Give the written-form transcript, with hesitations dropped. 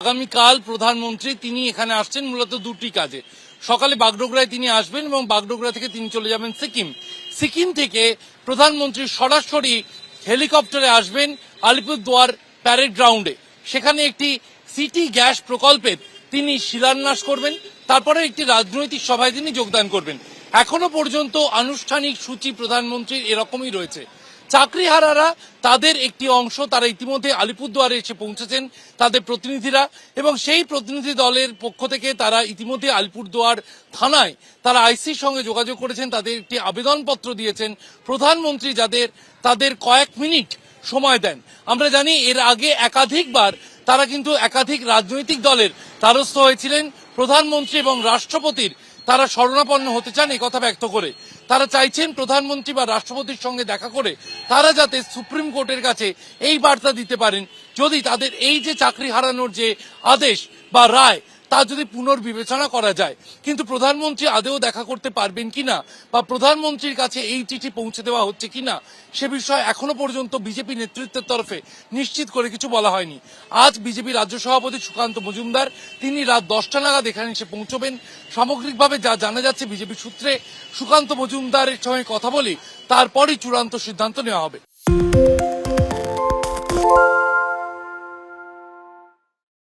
আগামীকাল প্রধানমন্ত্রী তিনি এখানে আসছেন মূলত দুটি কাজে। সকালে বাগডোগরায় তিনি আসবেন এবং বাগডোগরা থেকে তিনি চলে যাবেন সিকিম। সিকিম থেকে প্রধানমন্ত্রী সরাসরি হেলিকপ্টারে আসবেন আলিপুরদুয়ার প্যারেড গ্রাউন্ডে। সেখানে একটি সিটি গ্যাস প্রকল্পের তিনি শিলান্যাস করবেন, তারপরে একটি রাজনৈতিক সভায় তিনি যোগদান করবেন। এখনো পর্যন্ত আনুষ্ঠানিক সূচি প্রধানমন্ত্রীর এরকমই রয়েছে। চাকরিহারারা তাদের একটি অংশ তারা ইতিমধ্যে আলিপুরদুয়ারে এসে পৌঁছেছেন তাদের প্রতিনিধিরা, এবং সেই প্রতিনিধি দলের পক্ষ থেকে তারা ইতিমধ্যে আলিপুরদুয়ার থানায় তারা আইসির সঙ্গে যোগাযোগ করেছেন, তাদের একটি আবেদনপত্র দিয়েছেন প্রধানমন্ত্রী যাদের তাদের কয়েক মিনিট সময় দেন। আমরা জানি এর আগে একাধিকবার তারা কিন্তু একাধিক রাজনৈতিক দলের দ্বারস্থ হয়েছিলেন প্রধানমন্ত্রী এবং রাষ্ট্রপতির তারা শরণাপন্ন হতে চান এই কথা ব্যক্ত করে। তারা চাইছেন প্রধানমন্ত্রী বা রাষ্ট্রপতির সঙ্গে দেখা করে তারা যাতে সুপ্রিম কোর্টের কাছে এই বার্তা দিতে পারেন, যদি তাদের এই যে চাকরি হারানোর যে আদেশ বা রায় তা যদি পুনর্বিবেচনা করা যায়। কিন্তু প্রধানমন্ত্রী আদৌ দেখা করতে পারবেন কিনা বা প্রধানমন্ত্রীর কাছে এই চিঠি পৌঁছে দেওয়া হচ্ছে কিনা সে বিষয়ে এখনো পর্যন্ত বিজেপি নেতৃত্বের তরফে নিশ্চিত করে কিছু বলা হয়নি। আজ বিজেপি রাজ্য সভাপতি সুকান্ত মজুমদার তিনি রাত 10টা নাগাদ এখানে এসে পৌঁছবেন। সামগ্রিকভাবে যা জানা যাচ্ছে বিজেপি সূত্রে সুকান্ত মজুমদারের সঙ্গে কথা বলে তারপরই চূড়ান্ত সিদ্ধান্ত নেওয়া হবে।